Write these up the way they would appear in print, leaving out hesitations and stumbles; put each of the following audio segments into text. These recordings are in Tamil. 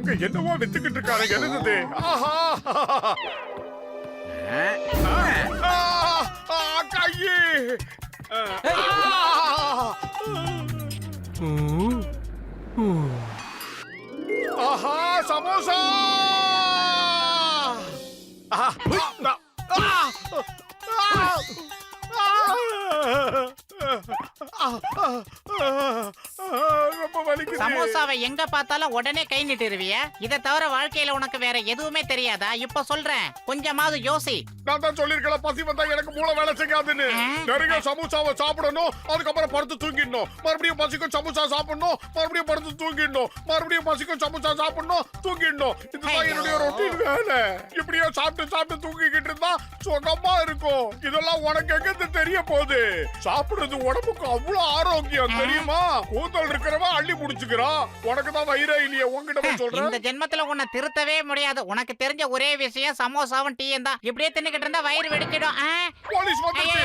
அங்க என்னவோ வித்துக்கிட்டு இருக்காரு. என்னது? ஆஹா கையே! ஆஹா சமோசா! சமோசாவை எங்க பார்த்தாலும் உடனே கை நீட்டிருவிய. இதை தவிர வாழ்க்கையில உனக்கு வேற எதுவுமே தெரியாதா? இப்ப சொல்றேன், கொஞ்சமாவது யோசி. நான் தான் சொல்லிருக்கேன், பசி வந்தா எனக்கு மூளை வேலை செய்யாதுன்னு. நிறைய சமோசாவை சாப்பிடணும், அதுக்கப்புறம் படுத்து தூங்கிடணும். மறுபடியும் பசிக்கும் சமோசா சாப்பிடணும், மறுபடியும் படுத்து தூங்கிடணும். மறுபடியும் பசிக்கும் சமோசா சாப்பிடணும், தூங்கிடணும். இதுதான் என்னுடைய ரொட்டீன் வேலை. இப்படியே சாப்பிட்டு சாப்பிட்டு தூங்கிக்கிட்டு இருந்தா சுகமா இருக்கும். இதெல்லாம் உனக்கு எங்க தெரிய போகுது? சாப்பிடுறது உடம்புக்கு அவ்வளவு ஆரோக்கியம் தெரியுமா? கூந்தல் இருக்கிறவன் அள்ளி முடிச்சுக்கிறான். உனக்கு தான் வயிறே இல்லையே. உங்ககிட்ட சொல்றேன், இந்த ஜென்மத்துல உன்னை திருத்தவே முடியாது. உனக்கு தெரிஞ்ச ஒரே விஷயம் சமோசாவும் டீயும் தான். இப்படியே தின்னுக்கிட்டு இருந்தா வயிறு வெடிச்சிடும். போலீஸ் வந்துருச்சு.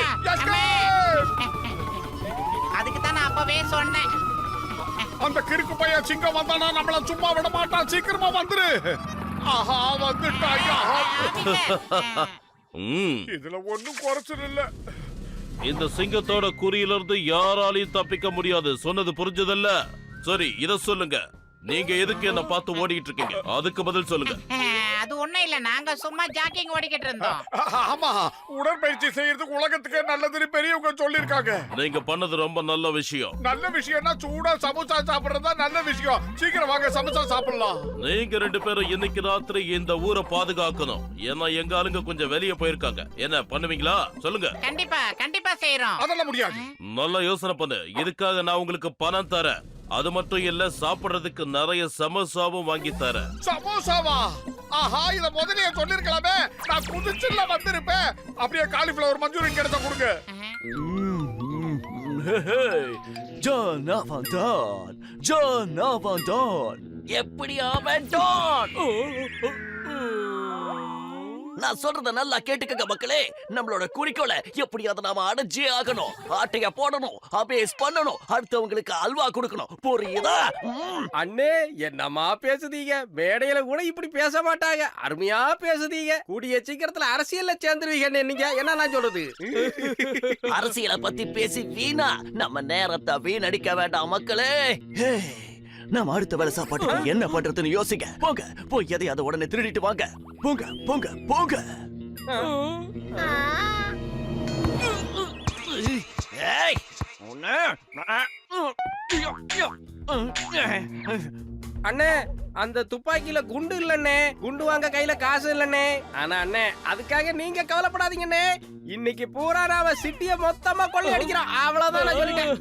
அதுக்கு தான் நான் அப்பவே சொன்னேன். அந்த கிறுக்கு பையன் சிங்கம் வந்தானா நம்மள சும்மா விட மாட்டான். சீக்கிரமா வந்துரு. ஆஹா வந்துட்டாயா. இதுல ஒண்ணும் குறைச்சல் இல்ல. இந்த சிங்கத்தோட குறியிலிருந்து யாராலையும் தப்பிக்க முடியாது. சொன்னது புரிஞ்சதல்ல? சரி, இத சொல்லுங்க, நீங்க எதுக்கு என்ன பார்த்து ஓடிட்டு இருக்கீங்க? அதுக்கு பதில் சொல்லுங்க. அது ஒண்ணும் இல்ல, நாங்க சும்மா ஜாக்கிங் ஓடிக்கிட்டு இருந்தோம். ஆமா, உடற்பயிற்சி செய்யறதுக்கு உலகத்துக்கு நல்லதுன்னு பெரியவங்க சொல்லிருக்காங்க. நீங்க பண்ணது ரொம்ப நல்ல விஷயம். நல்ல விஷயம்னா சூடா சமோசா சாப்பிடுறதா நல்ல விஷயம். சீக்கிரம் வாங்க, சமோசா சாப்பிடலாம். நீங்க ரெண்டு பேரும் இன்னைக்கு ராத்திரி இந்த ஊரை பாதுகாக்கணும். ஏன்னா எங்க ஆளுங்க கொஞ்சம் வெளியே போயிருக்காங்க. என்ன பண்ணுவீங்களா? சொல்லுங்க. கண்டிப்பா கண்டிப்பா செய்யறோம். அதெல்லாம் முடியாது. நல்லா யோசனை பண்ணு. இதுக்காக நான் உங்களுக்கு பணம் தரேன். அது மட்டும் இல்ல, சாப்பிடுறதுக்கு நிறைய சமோசாவும் வாங்கி தரேன். சமோசாவா? ஆஹா, இத முதல்லயே சொல்லிருக்கலாமே. நான் குதிச்சுல வந்திருப்பேன். அப்படியே காலிஃப்ளவர் மஞ்சூரியன் கிடைச்சா கொடுங்க. எப்படி அவன் டான்? நான் சொல்றத நல்லா கேட்டுக்கங்க மக்களே. நம்மளோட குறிக்கோளை எப்படியாவது நாம அடைஞ்சே ஆகணும். ஆட்டைய போடணும், அபேஸ் பண்ணணும், அடுத்தவங்களுக்கு அல்வா கொடுக்கணும். புரியுதா? அண்ணே, என்னமா பேசுதீங்க? மேடையில கூட இப்படி பேச மாட்டாங்க. அருமையா பேசுதீங்க. கூடிய சீக்கிரத்துல அரசியல்ல சேர்ந்துருவீங்க. நீங்க என்ன நான் சொல்றது? அரசியலை பத்தி பேசி வீணா நம்ம நேரத்தை வீணடிக்க வேண்டாம் மக்களே. நாம அடுத்த வேலை சாப்பாட்டுக்கு என்ன பண்றதுன்னு யோசிங்க. போங்க, போய் எதையாவது உடனே திருடிட்டு வாங்க. போங்க போங்க போங்க. அண்ணே, அந்த துப்பாக்கியில குண்டு இல்லண்ணே. குண்டு வாங்க கையில காசு இல்லண்ணே. ஆனா அண்ணே, அதுக்காக நீங்க கவலைப்படாதீங்கண்ணே. இன்னைக்கு பூரா நாம சிட்டிய மொத்தமா கொள்ளை அடிக்கிறோம். அவ்வளவுதான் நான் சொல்லிட்டேன்.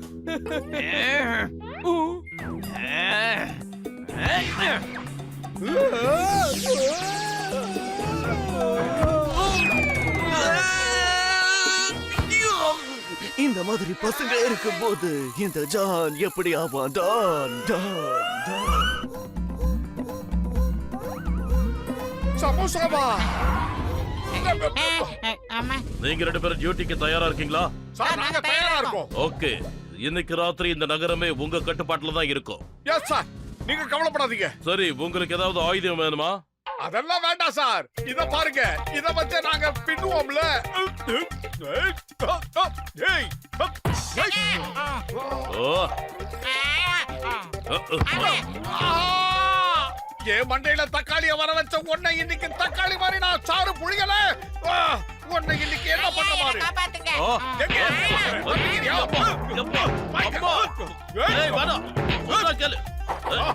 இந்த மாதிரி பசங்க இருக்கும்போது இந்த ஜான் எப்படி ஆவான்? டான் டான் டான். சமோசாவா? நீங்க ரெண்டு பேரும் டியூட்டிக்கு தயாரா இருக்கீங்களா? சார், நாங்க தயாரா இருக்கோம். ஓகே, இன்னைக்கு ராத்திரி இந்த நகரமே உங்க கட்டுப்பாட்டுல தான் இருக்கும். எஸ் சார், நீங்க கவலைப்படாதீங்க. சரி, உங்களுக்கு ஏதாவது ஆயுதம் வேணுமா? அதெல்லாம் வேண்டாம் சார். இத பாருங்க, இத வச்சு நாங்க பின்னுவோம்ல. ஏன் மண்டையில தக்காளிய வர வச்ச உன்னை இன்னைக்கு தக்காளி மாதிரி நான் சாறு புழியல. உன்னை இன்னைக்கு என்ன பண்ண மாதிரி?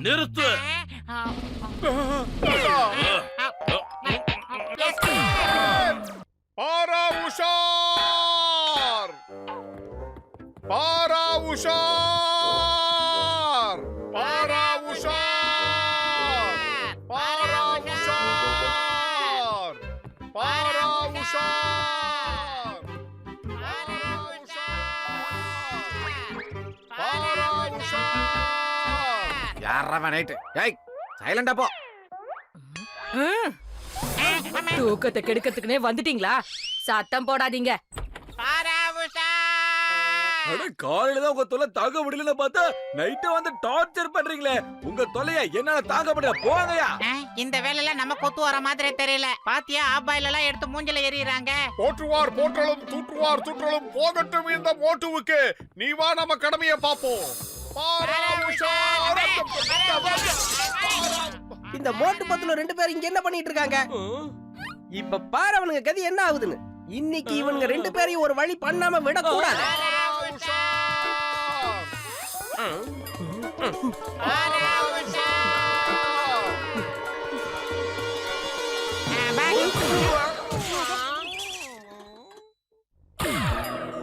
நிறுத்து. பாரா உஷார், பாரா உஷார், பாரா உஷார், பாரா உஷார், பாரா உஷார், பாரா உஷார். யாரவ நைட்? ஏய், சைலண்டா போ. தூக்கத்தை கெடுக்கிறதுக்குனே வந்துட்டீங்களா? சத்தம் போடாதீங்க. அட காலையில தான் உங்க தொல்லை தாங்க முடியலன்னு பார்த்தா நைட்டு வந்து டார்ச்சர் பண்றீங்களே உங்க தொல்லைய என்னால தாங்க முடியல போங்கயா. இந்த வேலையில நம்ம கொத்து வர மாதிரி தெரியல. பாத்தியா ஆபாயில எல்லாம் எடுத்து மூஞ்சில எறியறாங்க. போற்றுவார் போற்றலும் தூற்றுவார் தூற்றலும் போகட்டும் இந்த மோட்டுவுக்கு. நீ வா நம்ம கடமையை பாப்போம். இந்த மோட்டு பத்துல 2 பேரும் இங்க என்ன பண்ணிட்டு இருக்காங்க? இப்ப பாரு அவனுங்க கதி என்ன ஆகுதுன்னு. இன்னைக்கு இவனுங்க 2 பேரையும் ஒரு வழி பண்ணாம விட கூடாது.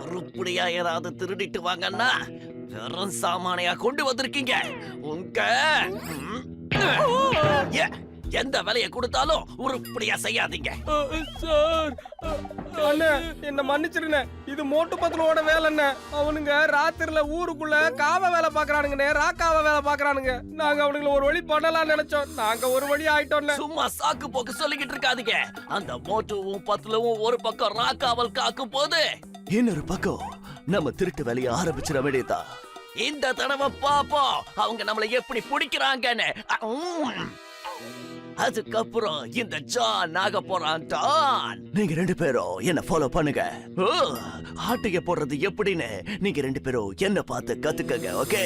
உருப்படியா ஏதாவது திருடிட்டு வாங்கன்னா வெறும் சாமானையா கொண்டு வந்திருக்கீங்க. உங்க எந்த வேலையை கொடுத்தாலும் உருப்படியா செய்யாதீங்க. சார் அண்ணே என்ன மன்னிச்சிருண்ணே. இது மோட்டு பத்தலோட வேலைண்ணே. அவனுங்க ராத்திரில ஊருக்குள்ள காவ வேலை பாக்குறானுங்கண்ணே. ராக்காவ வேலை பாக்குறானுங்க. நாங்க அவனுங்களை ஒரு வழி பண்ணலாம்னு நினைச்சோம். நாங்க ஒரு வழி ஆயிட்டோம்ண்ணே. சும்மா சாக்கு போக்கு சொல்லிக்கிட்டு இருக்காதீங்க. அந்த மோட்டுவும் பத்துலவும் ஒரு பக்கம் ராக்காவல் காக்கும் போது இன்னொரு பக்கம் நம்ம திருட்டு வேலையை ஆரம்பிச்சிட வேண்டியதா. இந்த தடவை பாப்போம் அவங்க நம்மளை எப்படி பிடிக்கிறாங்கன்னு. அதுக்கப்புறம் இந்த ஜான் ஆக போறான் டான். நீங்க 2 பேரும் என்ன ஃபாலோ பண்ணுங்க. ஆட்டைய போடுறது எப்படின்னு நீங்க 2 பேரும் என்ன பார்த்து கத்துக்கங்க. ஓகே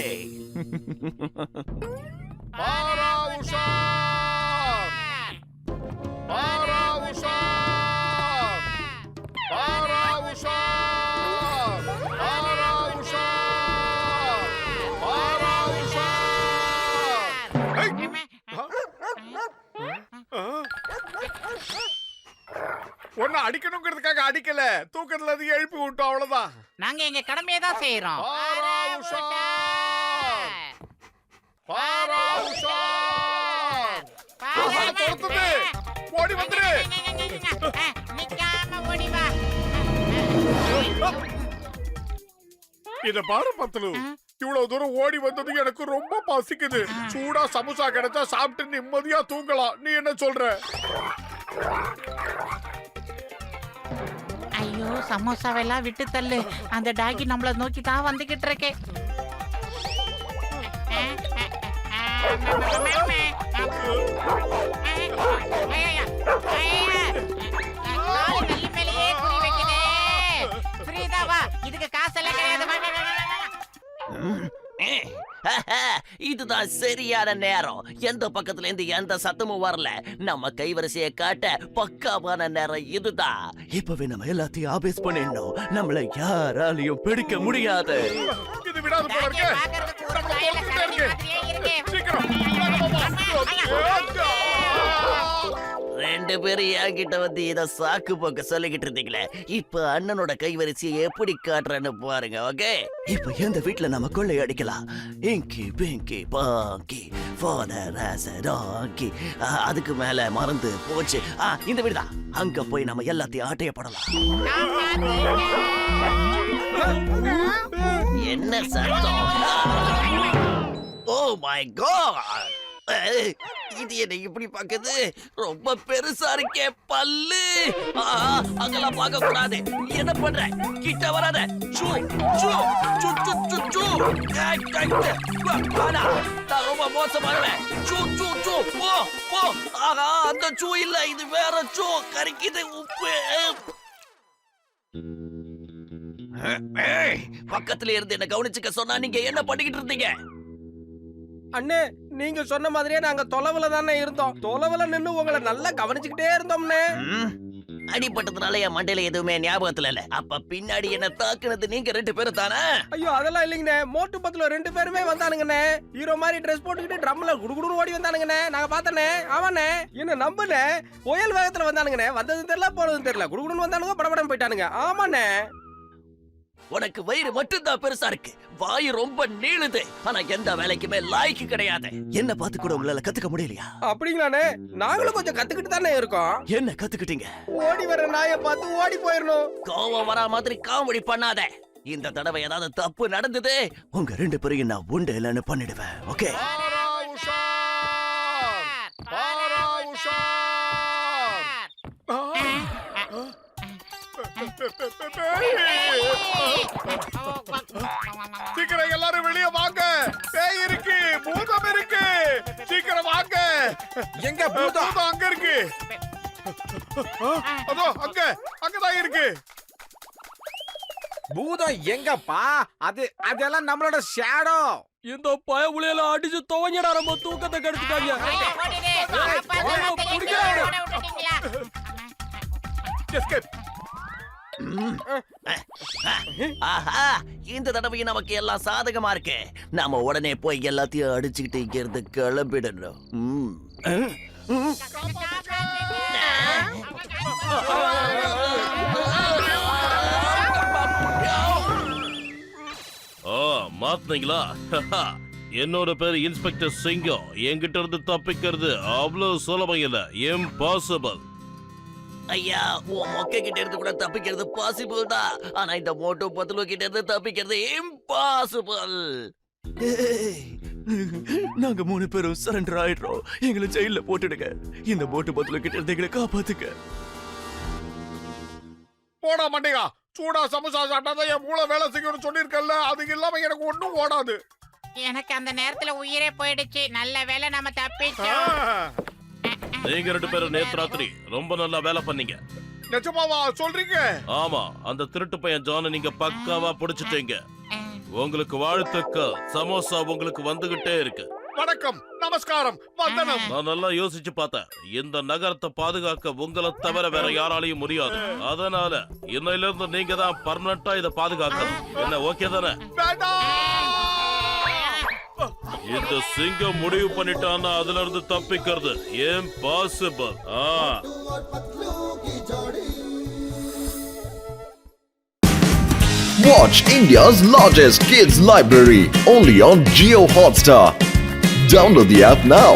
ஒன்னு அடிக்கணுங்கிறதுக்காக அடிக்கல, தூக்கத்துல இருந்து எழுப்பி விட்டோம் அவ்வளவுதான். நாங்க எங்க கடமையை தான் செய்யறோம். ஓடி வந்துரு. நிக்காம ஓடி வா. இத பாரு பத்தலு, இவ்வளவு தூரம் ஓடி வந்தது எனக்கு ரொம்ப பசிக்குது. சூடா சமோசா கிடைச்சா சாப்பிட்டு நிம்மதியா தூங்கலாம். நீ என்ன சொல்ற? ஐயோ சமோசாவெல்லாம் விட்டு தள்ளு. அந்த டாகி நம்மள நோக்கி தான் வந்துகிட்டு இருக்கே. இதுக்கு காசெல்லாம் கிடையாது. இதுதான் சரியான நேரம். எந்த பக்கத்துல இருந்து எந்த சத்தமும் வரல. நம்ம கைவரிசையை காட்ட பக்காவான நேரம் இதுதான். இப்பவே நம்ம எல்லாத்தையும் ஆபேஸ் பண்ணிடணும். நம்மள யாராலையும் பிடிக்க முடியாது. இது விடாது போல இருக்கு. நம்மள போட்டுட்டே இருக்கு. சீக்கிரம் 2 பேரும் என்கிட்ட வந்து இத சாக்கு போக்க சொல்லிக்கிட்டு இருந்தீங்களே. இப்ப அண்ணனோட கைவரிசையை எப்படி காட்டுறேன்னு பாருங்க. ஓகே இப்ப எந்த வீட்டுல நம்ம கொள்ளை அடிக்கலாம். இங்கி பிங்கி பாங்கி டாங்கி. அதுக்கு மேல மறந்து போச்சு. இந்த வீடு தான். அங்க போய் நம்ம எல்லாத்தையும் ஆட்டையப்படலாம். என்ன சத்தம்? ஓ மை காட், இது என்ன இப்படி பாக்குது? ரொம்ப பெருசா இருக்கே பல்லு. அங்கெல்லாம் பார்க்க கூடாது. என்ன பண்ற? கிட்ட வராத. சூ சூ சூ சூ சூ சூ. நான் ரொம்ப மோசமானவன். சூ சூ சூ போ போ. அந்த சூ இல்ல, இது வேற சூ. கரிக்குது உப்பு. பக்கத்துல இருந்து என்ன கவனிச்சுக்க சொன்னா நீங்க என்ன பண்ணிக்கிட்டு இருந்தீங்க? அண்ணே நீங்க சொன்ன மாதிரியே நாங்க தொலைவுல தானே இருந்தோம். தொலைவுல நின்னு உங்களை நல்லா கவனிச்சுக்கிட்டே இருந்தோம்னே. அடிபட்டதுனால என் மண்டையில எதுவுமே ஞாபகத்துல இல்ல. அப்ப பின்னாடி என்ன தாக்குனது நீங்க 2 பேரும் தானே? ஐயோ அதெல்லாம் இல்லைங்கண்ணே. மோட்டு பத்துல 2 பேருமே வந்தானுங்கண்ணே. ஹீரோ மாதிரி ட்ரெஸ் போட்டுக்கிட்டு ட்ரம்ல குடுகுடுன்னு ஓடி வந்தானுங்கண்ணே. நாங்க பார்த்தனே. ஆமாண்ணே என்ன நம்புனே. புயல் வேகத்துல வந்தானுங்கண்ணே. வந்ததும் தெரியல போனதும் தெரியல. குடுகுடுன்னு வந்தானுங்க, படபடம் போயிட்டானுங்க. ஆமாண்ணே. உனக்கு வயிறு மட்டும்தான் பெருசா இருக்கு, வாய் ரொம்ப நீளுது. ஆனா எந்த வேலைக்குமே லாய்க்கு கிடையாது. என்ன பார்த்து கூட உங்களால கத்துக்க முடியலையா? அப்படிங்களாண்ணே. நாங்களும் கொஞ்சம் கத்துக்கிட்டு தானே இருக்கோம். என்ன கத்துக்கிட்டீங்க? ஓடி வர நாயை பார்த்து ஓடி போயிடணும். கோவம் வரா மாதிரி காமெடி பண்ணாத. இந்த தடவை ஏதாவது தப்பு நடந்தது, உங்க 2 பேரையும் நான் உண்டு இல்லைன்னு பண்ணிடுவேன். ஓகே சீக்கிரம் எல்லாரும் வெளியே வாங்க. பேய் இருக்கு, பூதம் இருக்கு. சீக்கிரம் வாங்க. எங்க பூதம்? பூதம் அங்க இருக்கு. அதோ அங்கதான் இருக்கு. பூதம் எங்கப்பா? அதெல்லாம் நம்மளோட ஷேடோ. இந்த பய உளையில அடிச்சு துவங்கிடா நம்ம தூக்கத்தை கெடுத்துட்டாங்க. Escape. ஆஹா, இந்த தடவை நமக்கு எல்லாம் சாதகமா இருக்கு. நாம உடனே போய் எல்லாத்தையும் அடிச்சுக்கிட்டு இங்க இருந்து கிளம்பிடணும். மாத்தினீங்களா? என்னோட பேரு இன்ஸ்பெக்டர் சிங்கம். என்கிட்ட இருந்து தப்பிக்கிறது அவ்வளவு சுலபம் இல்ல, இம்பாசிபிள். ஐயா, உன் மொக்கை கிட்ட இருந்து கூட தப்பிக்கிறது பாசிபிள் தான். ஆனா இந்த மோட்டோ பத்துலு கிட்ட இருந்து தப்பிக்கிறது இம்பாசிபிள். நாங்க 3 பேரும் சரண்டர் ஆயிடுறோம். எங்களை ஜெயில போட்டுடுங்க. இந்த மோட்டோ பத்துலு கிட்ட இருந்து எங்களை காப்பாத்துங்க. போடா மண்டையா, சூடா சமோசா சாப்பிட்டாதான் என் மூளை வேலை செய்யணும்னு சொல்லியிருக்கல. அது இல்லாம எனக்கு ஒண்ணும் ஓடாது. எனக்கு அந்த நேரத்துல உயிரே போயிடுச்சு. நல்ல வேளை நம்ம தப்பிச்சோம். நீங்க 2 பேரும் நேத்து ராத்திரி ரொம்ப நல்லா வேலை பண்ணீங்க. நிஜமாவா சொல்றீங்க? ஆமா, அந்த திருட்டு பையன் ஜானை நீங்க பக்காவா பிடிச்சிட்டீங்க. உங்களுக்கு வாழ்த்துக்கள். சமோசா உங்களுக்கு வந்துகிட்டே இருக்கு. வணக்கம், நமஸ்காரம், வந்தனம். நான் நல்லா யோசிச்சு பார்த்தேன். இந்த நகரத்தை பாதுகாக்க உங்களை தவிர வேற யாராலையும் முடியாது. அதனால இன்னையில இருந்து நீங்க தான் பர்மனண்டா இதை பாதுகாக்கணும். என்ன ஓகே தானே? இந்த சிங்கம் முடிவு பண்ணிட்டான்னா அதுல இருந்து தப்பிக்கிறது impossible. Watch India's largest kids library only on Jio Hotstar. Download the app now.